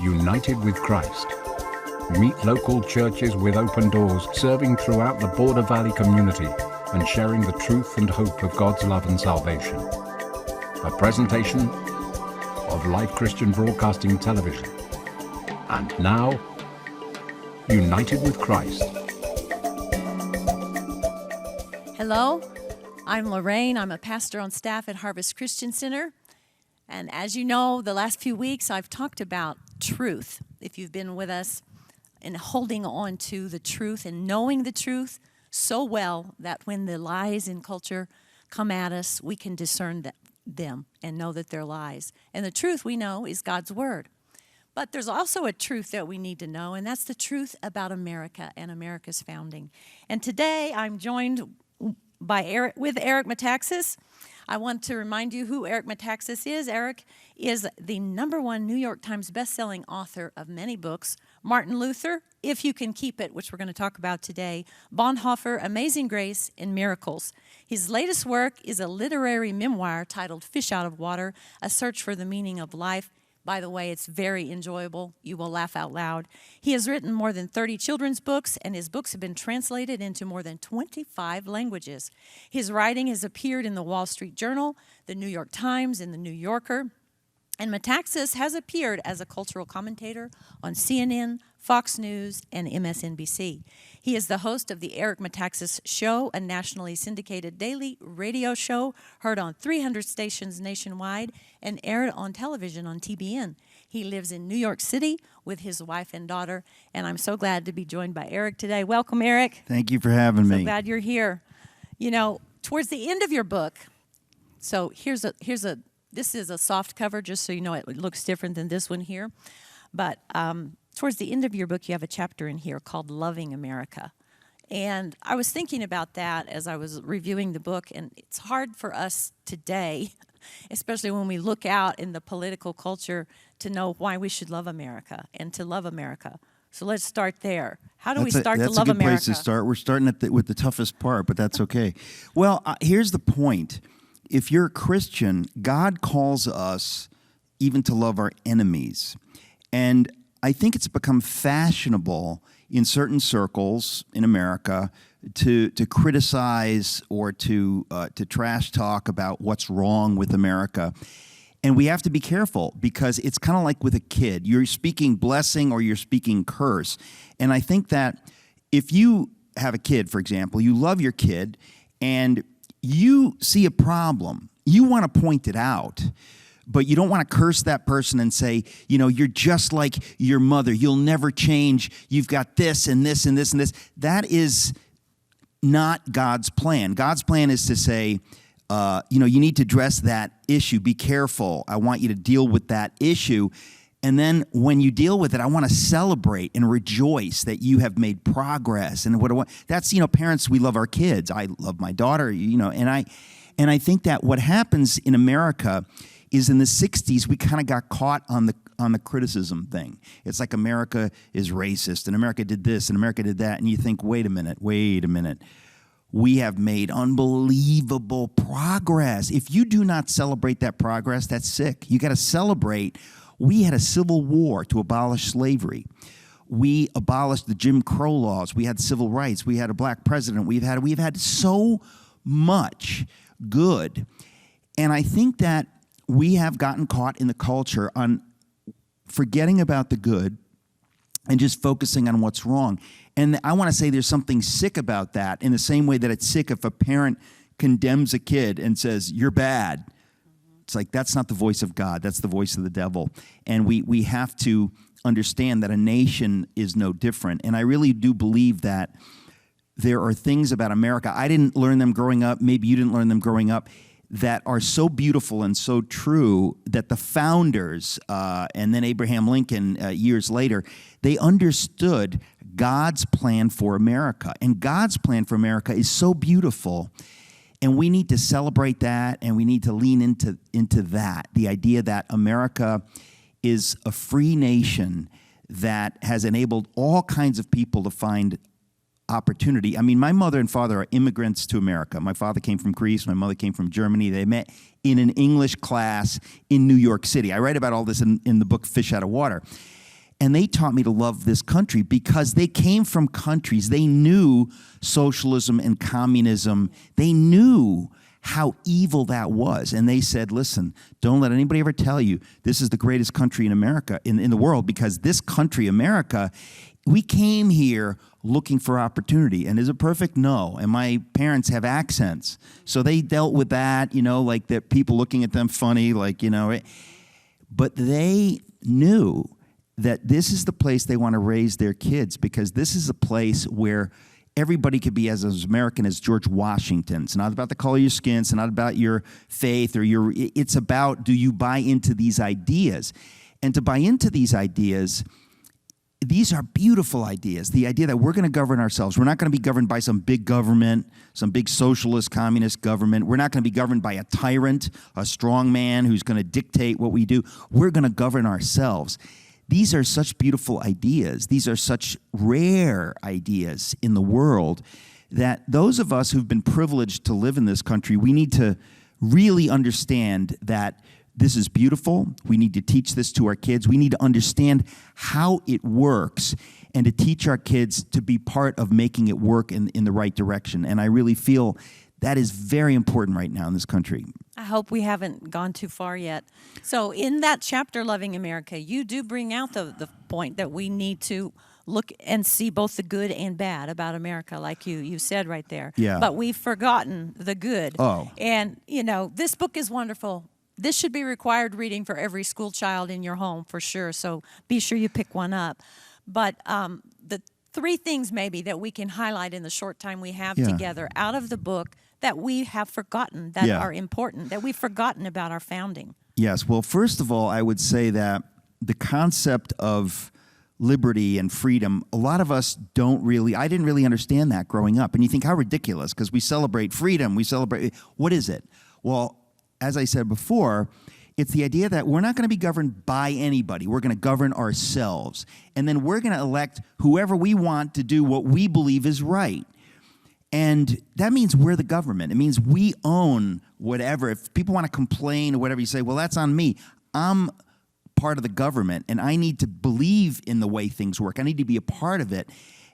united with Christ. Meet local churches with open doors, serving throughout the Border Valley community and sharing the truth and hope of God's love and salvation. A presentation of Life Christian Broadcasting Television. And now, united with Christ. Hello, I'm Lorayn. I'm a pastor on staff at Harvest Christian Center. And as you know, the last few weeks I've talked about truth. If you've been with us in holding on to the truth and knowing the truth so well that when the lies in culture come at us, we can discern them and know that they're lies. And the truth we know is God's Word. But there's also a truth that we need to know, and that's the truth about America and America's founding. And today I'm joined with Eric Metaxas. I want to remind you who Eric Metaxas is. Eric is the #1 New York Times bestselling author of many books. Martin Luther, If You Can Keep It, which we're going to talk about today. Bonhoeffer, Amazing Grace, and Miracles. His latest work is a literary memoir titled Fish Out of Water, A Search for the Meaning of Life. By the way, it's very enjoyable. You will laugh out loud. He has written more than 30 children's books, and his books have been translated into more than 25 languages. His writing has appeared in the Wall Street Journal, the New York Times, and the New Yorker. And Metaxas has appeared as a cultural commentator on CNN, Fox News, and MSNBC. He is the host of the Eric Metaxas Show, a nationally syndicated daily radio show heard on 300 stations nationwide and aired on television on TBN. He lives in New York City with his wife and daughter, and I'm so glad to be joined by Eric today. Welcome, Eric. Thank you for having me. So glad you're here. You know, towards the end of your book, so this is a soft cover, just so you know it looks different than this one here. But towards the end of your book, you have a chapter in here called Loving America. And I was thinking about that as I was reviewing the book, and it's hard for us today, especially when we look out in the political culture, to know why we should love America and to love America. So let's start there. How do we start to love America? That's a good place to start. We're starting with the toughest part, but that's okay. Well, here's the point. If you're a Christian, God calls us even to love our enemies. And I think it's become fashionable in certain circles in America to criticize or to trash talk about what's wrong with America. And we have to be careful because it's kind of like with a kid. You're speaking blessing or you're speaking curse. And I think that if you have a kid, for example, you love your kid and you see a problem, you want to point it out, but you don't want to curse that person and say, you know, you're just like your mother. You'll never change. You've got this and this and this and this. That is not God's plan. God's plan is to say, you need to address that issue. Be careful. I want you to deal with that issue. And then when you deal with it, I want to celebrate and rejoice that you have made progress. And that's, parents, we love our kids. I love my daughter, and I think that what happens in America is in the 60s, we kind of got caught on the criticism thing. It's like America is racist and America did this and America did that. And you think, wait a minute. We have made unbelievable progress. If you do not celebrate that progress, that's sick. You got to celebrate. We had a civil war to abolish slavery. We abolished the Jim Crow laws. We had civil rights. We had a black president. We've had so much good. And I think that we have gotten caught in the culture on forgetting about the good and just focusing on what's wrong. And I want to say there's something sick about that, in the same way that it's sick if a parent condemns a kid and says, you're bad. It's like, that's not the voice of God. That's the voice of the devil. And we have to understand that a nation is no different. And I really do believe that there are things about America, I didn't learn them growing up, maybe you didn't learn them growing up, that are so beautiful and so true that the founders, and then Abraham Lincoln years later, they understood God's plan for America. And God's plan for America is so beautiful. And we need to celebrate that, and we need to lean into that, the idea that America is a free nation that has enabled all kinds of people to find opportunity. I mean, my mother and father are immigrants to America. My father came from Greece. My mother came from Germany. They met in an English class in New York City. I write about all this in the book Fish Out of Water. And they taught me to love this country because they came from countries. They knew socialism and communism. They knew how evil that was. And they said, listen, don't let anybody ever tell you this is the greatest country in America, in the world, because this country, America, we came here looking for opportunity. And is it perfect? No. And my parents have accents. So they dealt with that, like that people looking at them funny, But they knew that this is the place they want to raise their kids, because this is a place where everybody could be as American as George Washington. It's not about the color of your skin. It's not about your faith it's about, do you buy into these ideas? And to buy into these ideas, these are beautiful ideas. The idea that we're going to govern ourselves. We're not going to be governed by some big government, some big socialist, communist government. We're not going to be governed by a tyrant, a strong man who's going to dictate what we do. We're going to govern ourselves. These are such beautiful ideas. These are such rare ideas in the world that those of us who've been privileged to live in this country, we need to really understand that this is beautiful. We need to teach this to our kids. We need to understand how it works and to teach our kids to be part of making it work in the right direction. And I really feel that is very important right now in this country. I hope we haven't gone too far yet. So in that chapter, Loving America, you do bring out the point that we need to look and see both the good and bad about America, like you said right there. Yeah. But we've forgotten the good. Oh. And, this book is wonderful. This should be required reading for every school child in your home, for sure. So be sure you pick one up. But the three things maybe that we can highlight in the short time we have together out of the book that we have forgotten that are important, that we've forgotten about our founding. Yes. Well, first of all, I would say that the concept of liberty and freedom, a lot of us I didn't really understand that growing up. And you think, how ridiculous, because we celebrate freedom. What is it? Well, as I said before, it's the idea that we're not going to be governed by anybody. We're going to govern ourselves. And then we're going to elect whoever we want to do what we believe is right. And that means we're the government. It means we own whatever. If people want to complain or whatever, you say, well, that's on me. I'm part of the government, and I need to believe in the way things work. I need to be a part of it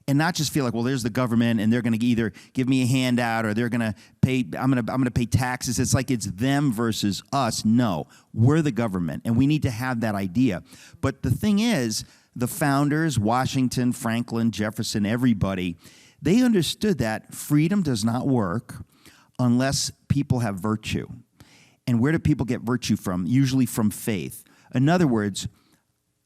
and not just feel like, well, there's the government, and they're going to either give me a handout or they're going to pay. I'm going to pay taxes. It's like it's them versus us. No, we're the government, and we need to have that idea. But the thing is, the founders, Washington, Franklin, Jefferson, everybody, they understood that freedom does not work unless people have virtue. And where do people get virtue from? Usually from faith. In other words,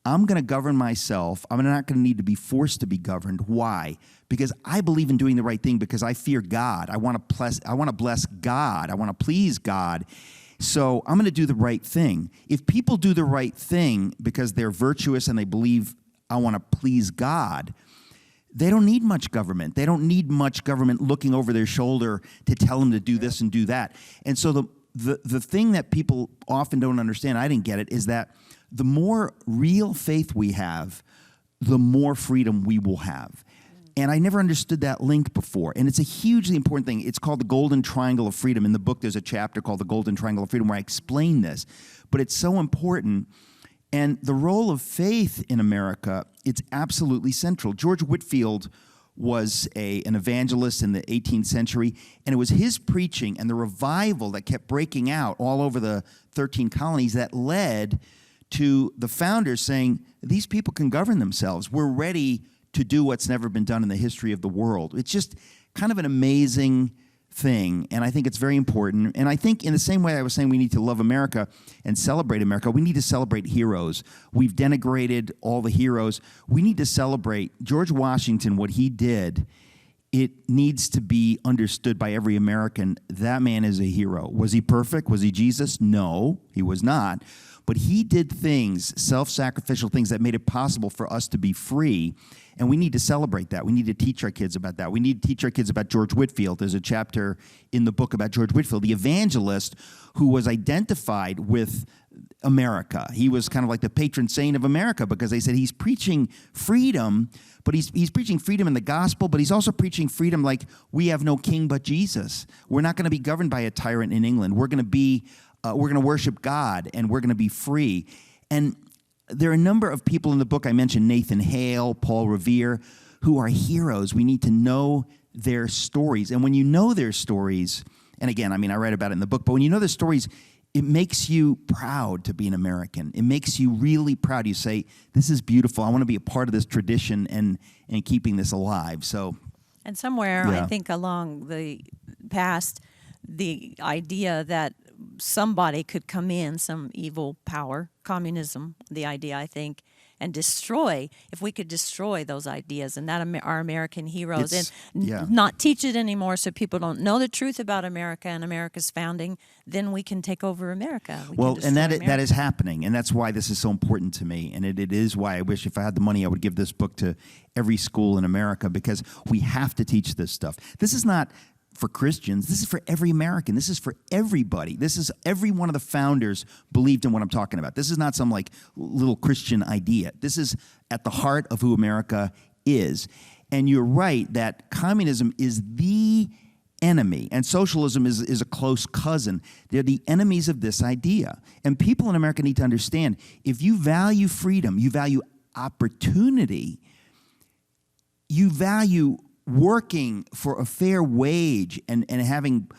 I'm going to govern myself. I'm not going to need to be forced to be governed. Why? Because I believe in doing the right thing, because I fear God. I want to bless God. I want to please God. So I'm going to do the right thing. If people do the right thing because they're virtuous and they believe I want to please God, they don't need much government. They don't need much government looking over their shoulder to tell them to do this and do that. And so the thing that people often don't understand, I didn't get it, is that the more real faith we have, the more freedom we will have. And I never understood that link before. And it's a hugely important thing. It's called the Golden Triangle of Freedom. In the book, there's a chapter called the Golden Triangle of Freedom where I explain this. But it's so important. And the role of faith in America, it's absolutely central. George Whitefield was an evangelist in the 18th century, and it was his preaching and the revival that kept breaking out all over the 13 colonies that led to the founders saying, these people can govern themselves. We're ready to do what's never been done in the history of the world. It's just kind of an amazing thing, and I think it's very important. And I think in the same way I was saying we need to love America and celebrate America, we need to celebrate heroes. We've denigrated all the heroes. We need to celebrate George Washington, what he did. It needs to be understood by every American. That man is a hero. Was he perfect? Was he Jesus? No, he was not. But he did things, self-sacrificial things that made it possible for us to be free. And we need to celebrate that. We need to teach our kids about that. We need to teach our kids about George Whitefield. There's a chapter in the book about George Whitefield, the evangelist who was identified with America. He was kind of like the patron saint of America because they said he's preaching freedom, but he's preaching freedom in the gospel, but he's also preaching freedom like we have no king but Jesus. We're not going to be governed by a tyrant in England. We're going to worship God, and we're going to be free. And there are a number of people in the book. I mentioned Nathan Hale, Paul Revere, who are heroes. We need to know their stories. And when you know their stories, and again, I mean, I write about it in the book, but when you know their stories, it makes you proud to be an American. It makes you really proud. You say, this is beautiful. I want to be a part of this tradition and keeping this alive. So, and somewhere, yeah. I think along the past, the idea that somebody could come in, some evil power, communism, the idea, I think, and destroy, if we could destroy those ideas and that our American heroes and not teach it anymore so people don't know the truth about America and America's founding, then we can take over America. And that is happening, and that's why this is so important to me, and it is why I wish if I had the money I would give this book to every school in America, because we have to teach this stuff. This is not for Christians. This is for every American. This is for everybody. This is every one of the founders believed in what I'm talking about. This is not some like little Christian idea. This is at the heart of who America is. And you're right that communism is the enemy, and socialism is a close cousin. They're the enemies of this idea. And people in America need to understand, if you value freedom, you value opportunity, you value working for a fair wage and having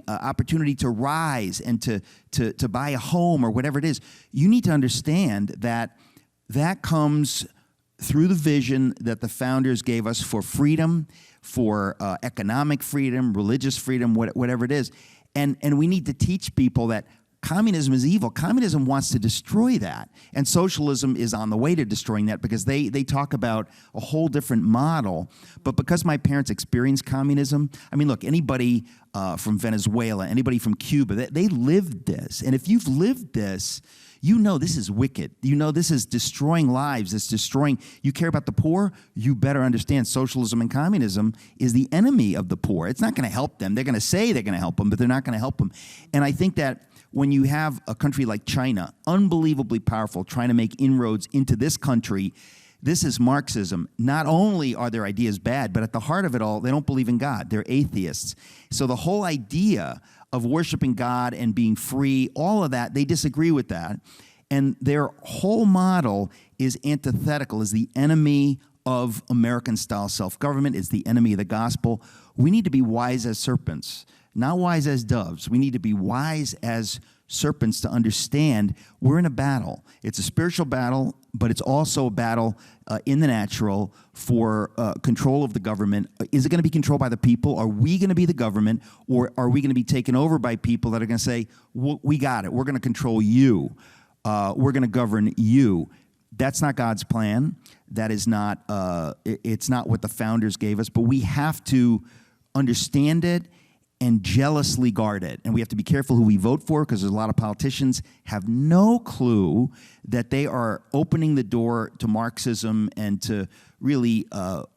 opportunity to rise and to buy a home or whatever it is, you need to understand that comes through the vision that the founders gave us for freedom, for economic freedom, religious freedom, whatever it is. And we need to teach people that communism is evil. Communism wants to destroy that. And socialism is on the way to destroying that, because they talk about a whole different model. But because my parents experienced communism, I mean, look, anybody from Venezuela, anybody from Cuba, they lived this. And if you've lived this, you know this is wicked. You know this is destroying lives. It's destroying. You care about the poor, you better understand socialism and communism is the enemy of the poor. It's not going to help them. They're going to say they're going to help them, but they're not going to help them. And I think that when you have a country like China, unbelievably powerful, trying to make inroads into this country, this is Marxism. Not only are their ideas bad, but at the heart of it all, they don't believe in God. They're atheists. So the whole idea of worshiping God and being free, all of that, they disagree with that. And their whole model is antithetical, is the enemy of American-style self-government. It's the enemy of the gospel. We need to be wise as serpents, not wise as doves. We need to be wise as serpents to understand we're in a battle. It's a spiritual battle, but it's also a battle in the natural for control of the government. Is it going to be controlled by the people? Are we going to be the government? Or are we going to be taken over by people that are going to say, we got it. We're going to control you. We're going to govern you. That's not God's plan. That is not, it's not what the founders gave us. But we have to understand it and jealously guard it. And we have to be careful who we vote for, because there's a lot of politicians have no clue that they are opening the door to Marxism and to really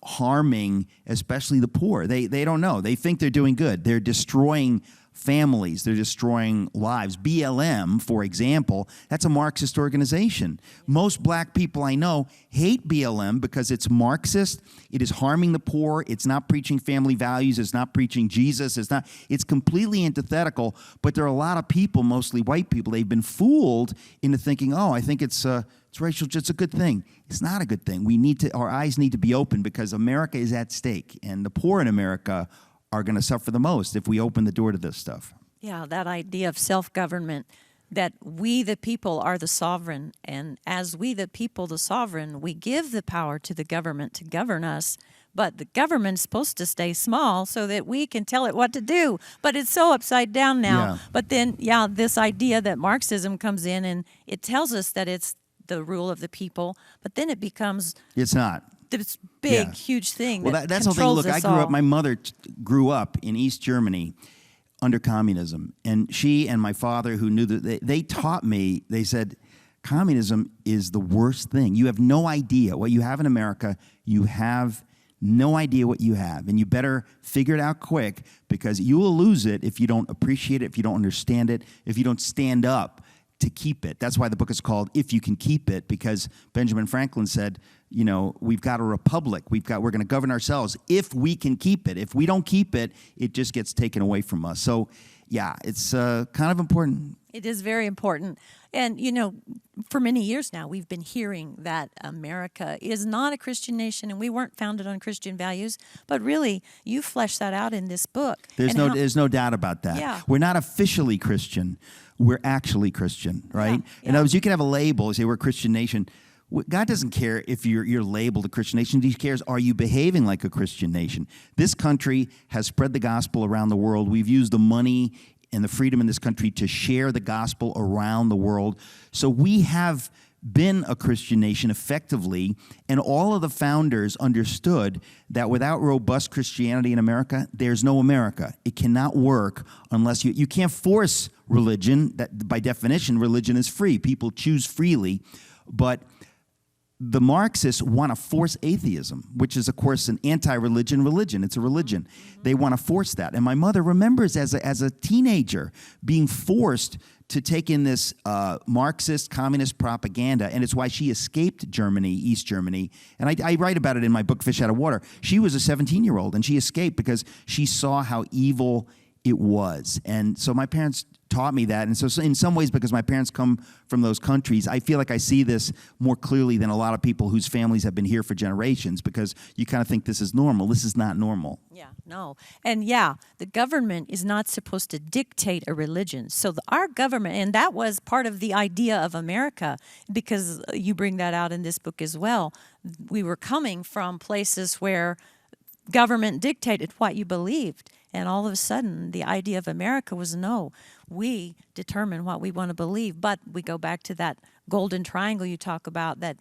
harming especially the poor. They don't know. They think they're doing good. They're destroying families. They're destroying lives. BLM, for example, that's a Marxist organization. Most black people I know hate BLM because it's Marxist. It is harming the poor. It's not preaching family values. It's not preaching Jesus. It's completely antithetical. But there are a lot of people, mostly white people, they've been fooled into thinking, I think it's racial, it's a good thing. It's not a good thing. Our eyes need to be open, because America is at stake, and the poor in America are going to suffer the most if we open the door to this stuff. Yeah, that idea of self-government, that we the people are the sovereign, and as we the people, the sovereign, we give the power to the government to govern us, but the government's supposed to stay small so that we can tell it what to do. But it's so upside down now. Yeah. But then, this idea that Marxism comes in and it tells us that it's the rule of the people, but then it becomes... It's not. This big, huge thing. Well, that's the thing. Look, my mother grew up in East Germany under communism. And she and my father, who knew that, they taught me, they said, communism is the worst thing. You have no idea what you have in America. You have no idea what you have. And you better figure it out quick, because you will lose it if you don't appreciate it, if you don't understand it, if you don't stand up to keep it. That's why the book is called If You Can Keep It, because Benjamin Franklin said, we've got a republic. We're going to govern ourselves if we can keep it. If we don't keep it, it just gets taken away from us. So, it's kind of important. It is very important. And, for many years now, we've been hearing that America is not a Christian nation and we weren't founded on Christian values. But really, you flesh that out in this book. There's no doubt about that. Yeah. We're not officially Christian. We're actually Christian, right? Yeah. In other words, you can have a label, say we're a Christian nation. God doesn't care if you're labeled a Christian nation. He cares, are you behaving like a Christian nation? This country has spread the gospel around the world. We've used the money and the freedom in this country to share the gospel around the world. So we have been a Christian nation effectively, and all of the founders understood that without robust Christianity in America, there's no America. It cannot work unless you can't force religion. That by definition, religion is free. People choose freely, but the Marxists want to force atheism, which is, of course, an anti-religion religion. It's a religion. They want to force that. And my mother remembers as a teenager being forced to take in this Marxist communist propaganda, and it's why she escaped Germany, East Germany. And I write about it in my book, Fish Out of Water. She was a 17-year-old, and she escaped because she saw how evil it was. And so my parents taught me that. And so in some ways, because my parents come from those countries, I feel like I see this more clearly than a lot of people whose families have been here for generations, because you kind of think this is normal. This is not normal. Yeah, no. And the government is not supposed to dictate a religion. So our government, and that was part of the idea of America, because you bring that out in this book as well. We were coming from places where government dictated what you believed. And all of a sudden, the idea of America was, no, we determine what we want to believe. But we go back to that golden triangle you talk about, that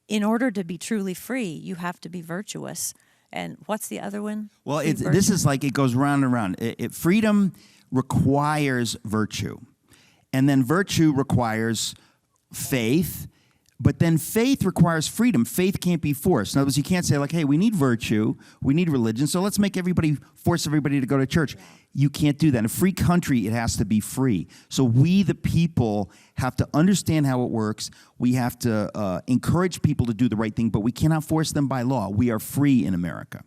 in order to be truly free, you have to be virtuous. And what's the other one? Well, this is like it goes round and round. Freedom requires virtue. And then virtue requires faith. But then faith requires freedom. Faith can't be forced. In other words, you can't say like, hey, we need virtue, we need religion, so let's force everybody to go to church. You can't do that. In a free country, it has to be free. So we, the people, have to understand how it works. We have to encourage people to do the right thing, but we cannot force them by law. We are free in America.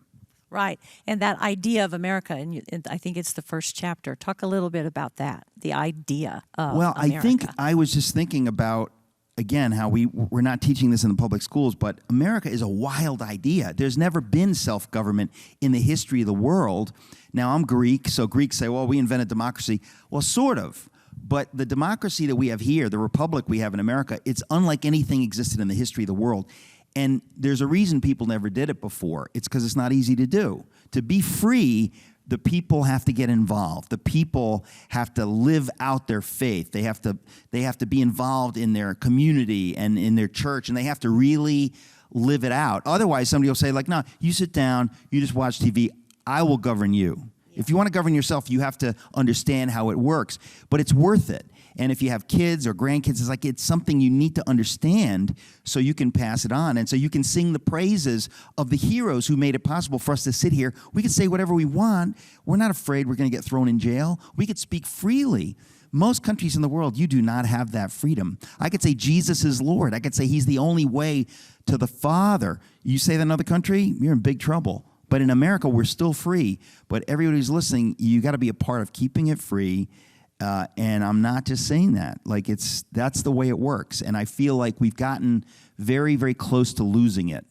Right. And that idea of America, and I think it's the first chapter. Talk a little bit about that, the idea of America. I think I was just thinking about, again, how we're not teaching this in the public schools, but America is a wild idea. There's never been self-government in the history of the world. Now, I'm Greek, so Greeks say, well, we invented democracy. Well, sort of. But the democracy that we have here, the republic we have in America, it's unlike anything existed in the history of the world. And there's a reason people never did it before. It's because it's not easy to do. To be free, the people have to get involved. The people have to live out their faith. They have to be involved in their community and in their church, and they have to really live it out. Otherwise, somebody will say, like, no, you sit down, you just watch TV, I will govern you. If you want to govern yourself, you have to understand how it works. But it's worth it. And if you have kids or grandkids, it's something you need to understand so you can pass it on. And so you can sing the praises of the heroes who made it possible for us to sit here. We can say whatever we want. We're not afraid we're going to get thrown in jail. We could speak freely. Most countries in the world, you do not have that freedom. I could say Jesus is Lord. I could say he's the only way to the Father. You say that in another country, you're in big trouble. But in America, we're still free. But everybody who's listening, you got to be a part of keeping it free. And I'm not just saying that. That's the way it works. And I feel like we've gotten very, very close to losing it.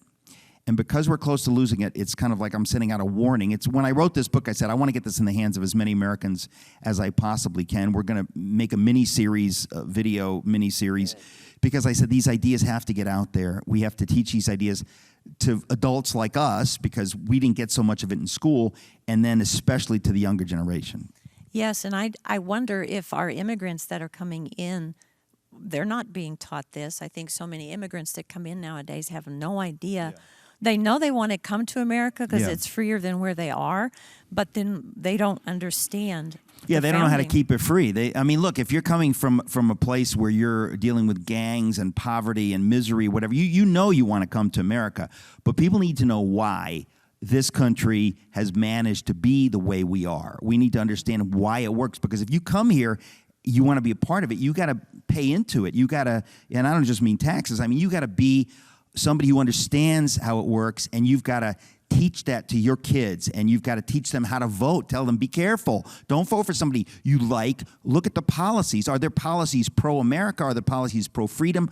And because we're close to losing it, it's kind of like I'm sending out a warning. It's when I wrote this book, I said, I want to get this in the hands of as many Americans as I possibly can. We're going to make a mini-series, video mini-series, because I said these ideas have to get out there. We have to teach these ideas to adults like us, because we didn't get so much of it in school, and then especially to the younger generation. Yes, and I wonder if our immigrants that are coming in, they're not being taught this. I think so many immigrants that come in nowadays have no idea. Yeah. They know they want to come to America because it's freer than where they are, but then they don't understand. Yeah, they don't know how to keep it free. Look, if you're coming from a place where you're dealing with gangs and poverty and misery, whatever, you know you want to come to America, but people need to know why this country has managed to be the way we are. We need to understand why it works, because if you come here, you want to be a part of it, you got to pay into it. You got to, and I don't just mean taxes, you got to be somebody who understands how it works, and you've got to teach that to your kids, and you've got to teach them how to vote. Tell them, be careful. Don't vote for somebody you like. Look at the policies. Are their policies pro-America? Are their policies pro-freedom,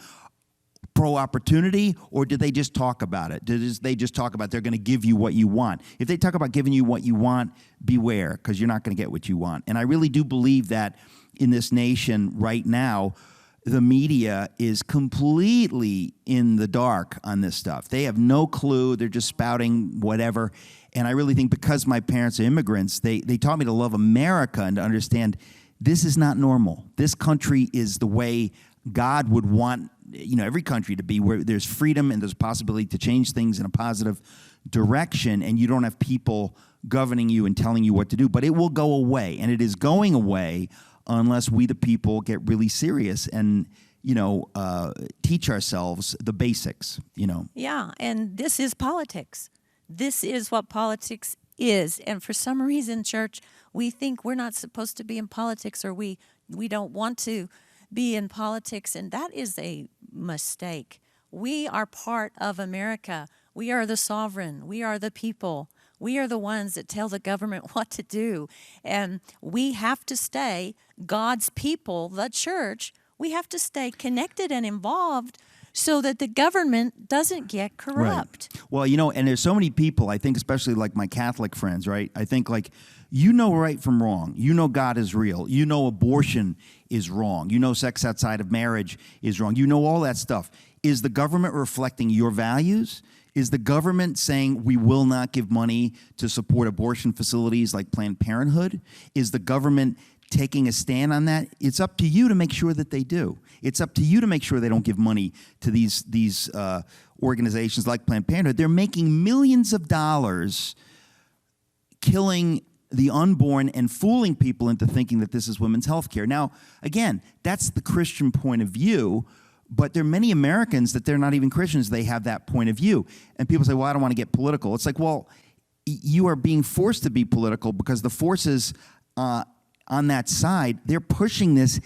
pro-opportunity? Or did they just talk about it? Did they just talk about they're going to give you what you want? If they talk about giving you what you want, beware, because you're not going to get what you want. And I really do believe that in this nation right now, the media is completely in the dark on this stuff. They have no clue. They're just spouting whatever. And I really think because my parents are immigrants, they taught me to love America and to understand this is not normal. This country is the way God would want, every country to be, where there's freedom and there's a possibility to change things in a positive direction, and you don't have people governing you and telling you what to do. But it will go away, and it is going away unless we, the people, get really serious and, teach ourselves the basics, Yeah, and this is politics. This is what politics is. And for some reason, church, we think we're not supposed to be in politics, or we don't want to be in politics, and that is a mistake. We are part of America. We are the sovereign. We are the people. We are the ones that tell the government what to do. And we have to stay, God's people, the church, we have to stay connected and involved so that the government doesn't get corrupt. Right. Well, and there's so many people, I think, especially like my Catholic friends, right? I think right from wrong. God is real. Abortion is wrong. Sex outside of marriage is wrong. All that stuff. Is the government reflecting your values? Is the government saying we will not give money to support abortion facilities like Planned Parenthood? Is the government taking a stand on that? It's up to you to make sure that they do. It's up to you to make sure they don't give money to these organizations like Planned Parenthood. They're making millions of dollars killing the unborn and fooling people into thinking that this is women's health care. Now, again, that's the Christian point of view, but there are many Americans that they're not even Christians. They have that point of view. And people say, well, I don't want to get political. It's like, well, you are being forced to be political because the forces on that side, they're pushing this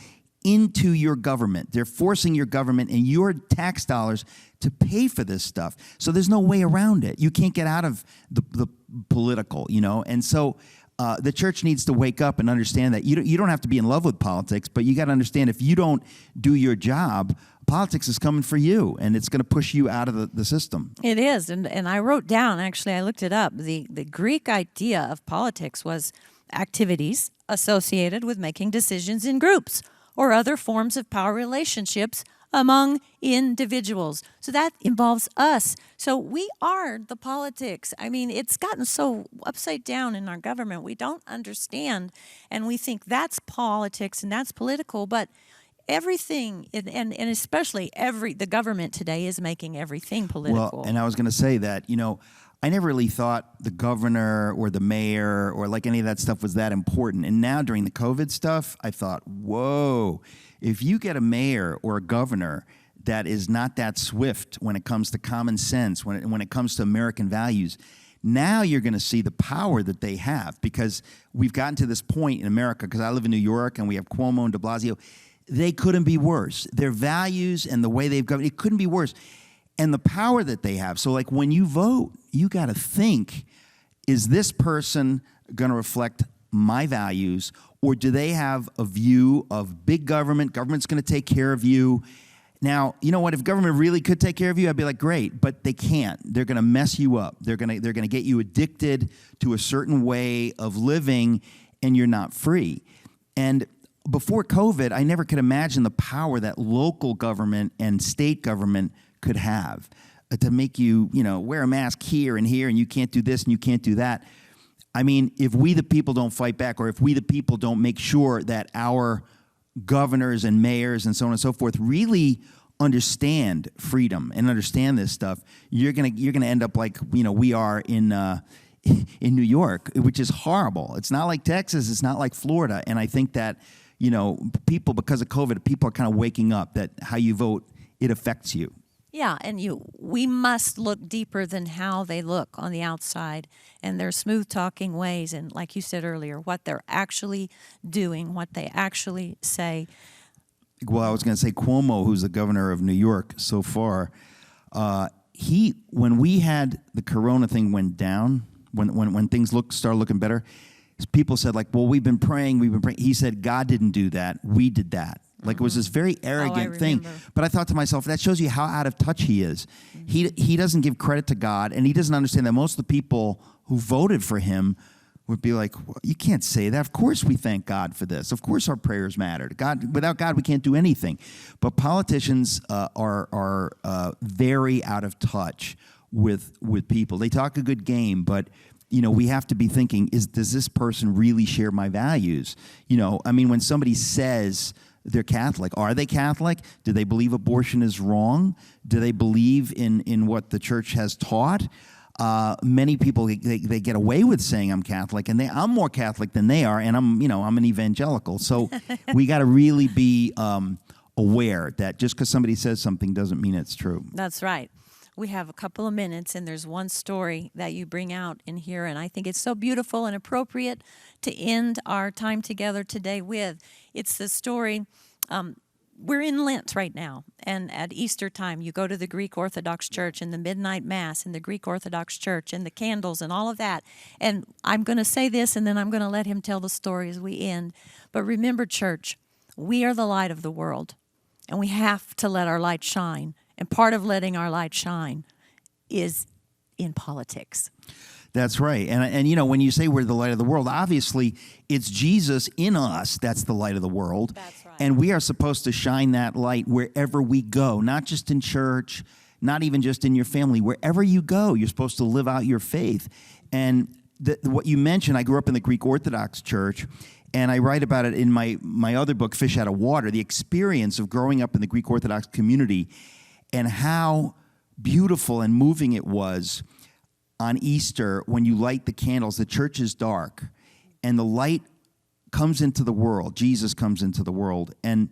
into your government. They're forcing your government and your tax dollars to pay for this stuff. So there's no way around it. You can't get out of the political, And so the church needs to wake up and understand that you don't have to be in love with politics, but you got to understand if you don't do your job, politics is coming for you, and it's going to push you out of the system. It is, and I wrote down, actually, I looked it up, the Greek idea of politics was activities associated with making decisions in groups or other forms of power relationships among individuals. So that involves us. So we are the politics. I mean, it's gotten so upside down in our government. We don't understand, and we think that's politics and that's political, but everything, and especially the government today is making everything political. Well, and I was going to say that, I never really thought the governor or the mayor or like any of that stuff was that important. And now during the COVID stuff, I thought, whoa, if you get a mayor or a governor that is not that swift when it comes to common sense, when it comes to American values, now you're going to see the power that they have, because we've gotten to this point in America, because I live in New York and we have Cuomo and de Blasio. They couldn't be worse. Their values and the way they've governed, it couldn't be worse. And the power that they have. So like when you vote, you got to think, is this person going to reflect my values, or do they have a view of big government? Government's going to take care of you. Now, you know what? If government really could take care of you, I'd be like, great, but they can't. They're going to mess you up. They're going to get you addicted to a certain way of living, and you're not free. And before COVID, I never could imagine the power that local government and state government could have to make you, wear a mask here, and you can't do this and you can't do that. I mean, if we the people don't fight back, or if we the people don't make sure that our governors and mayors and so on and so forth really understand freedom and understand this stuff, you're gonna end up like we are in New York, which is horrible. It's not like Texas. It's not like Florida. And I think that people, because of COVID, people are kind of waking up that how you vote, it affects you. Yeah, and we must look deeper than how they look on the outside, and their smooth-talking ways, and like you said earlier, what they're actually doing, what they actually say. Well, I was going to say Cuomo, who's the governor of New York so far, when we had the corona thing went down, when things started looking better, people said like, well, we've been praying. He said, God didn't do that. We did that. Like it was this very arrogant thing. But I thought to myself, that shows you how out of touch he is. He doesn't give credit to God, and he doesn't understand that most of the people who voted for him would be like, well, you can't say that. Of course we thank God for this. Of course our prayers matter. Without God, we can't do anything. But politicians are very out of touch with people. They talk a good game, but we have to be thinking, does this person really share my values? I mean, when somebody says they're Catholic, are they Catholic? Do they believe abortion is wrong? Do they believe in what the church has taught? Many people, they get away with saying I'm Catholic, and I'm more Catholic than they are, and I'm an evangelical. So we got to really be aware that just because somebody says something doesn't mean it's true. That's right. We have a couple of minutes, and there's one story that you bring out in here, and I think it's so beautiful and appropriate to end our time together today with. It's the story, we're in Lent right now, and at Easter time, you go to the Greek Orthodox Church and the midnight Mass in the Greek Orthodox Church and the candles and all of that. And I'm going to say this, and then I'm going to let him tell the story as we end. But remember, church, we are the light of the world, and we have to let our light shine. And part of letting our light shine is in politics. That's right. And when you say we're the light of the world, obviously it's Jesus in us that's the light of the world. That's right. And we are supposed to shine that light wherever we go, not just in church, not even just in your family. Wherever you go, you're supposed to live out your faith. And what you mentioned, I grew up in the Greek Orthodox Church, and I write about it in my other book, Fish Out of Water, the experience of growing up in the Greek Orthodox community and how beautiful and moving it was on Easter when you light the candles. The church is dark, and the light comes into the world. Jesus comes into the world, and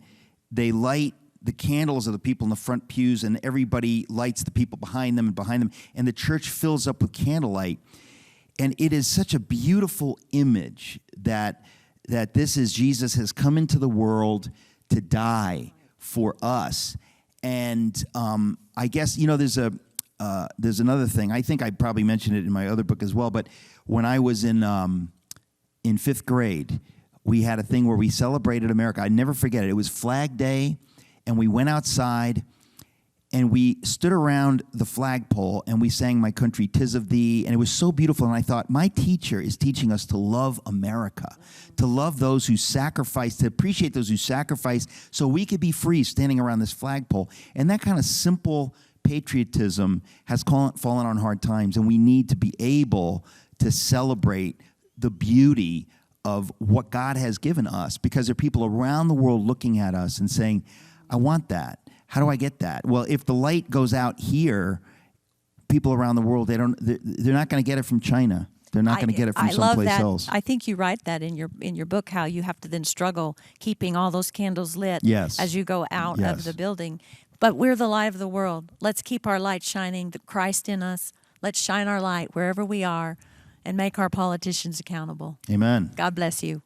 they light the candles of the people in the front pews, and everybody lights the people behind them, and the church fills up with candlelight. And it is such a beautiful image that this is Jesus has come into the world to die for us. And I guess, there's another thing. I think I probably mentioned it in my other book as well, but when I was in fifth grade, we had a thing where we celebrated America. I never forget it. It was Flag Day, and we went outside, and we stood around the flagpole, and we sang My Country, 'Tis of Thee, and it was so beautiful. And I thought, my teacher is teaching us to love America, to love those who sacrifice, to appreciate those who sacrifice, so we could be free standing around this flagpole. And that kind of simple patriotism has fallen on hard times, and we need to be able to celebrate the beauty of what God has given us, because there are people around the world looking at us and saying, I want that. How do I get that? Well, if the light goes out here, people around the world, they're not going to get it from China. They're not going to get it from someplace else. I think you write that in your book, how you have to then struggle keeping all those candles lit as you go out of the building. But we're the light of the world. Let's keep our light shining, the Christ in us. Let's shine our light wherever we are and make our politicians accountable. Amen. God bless you.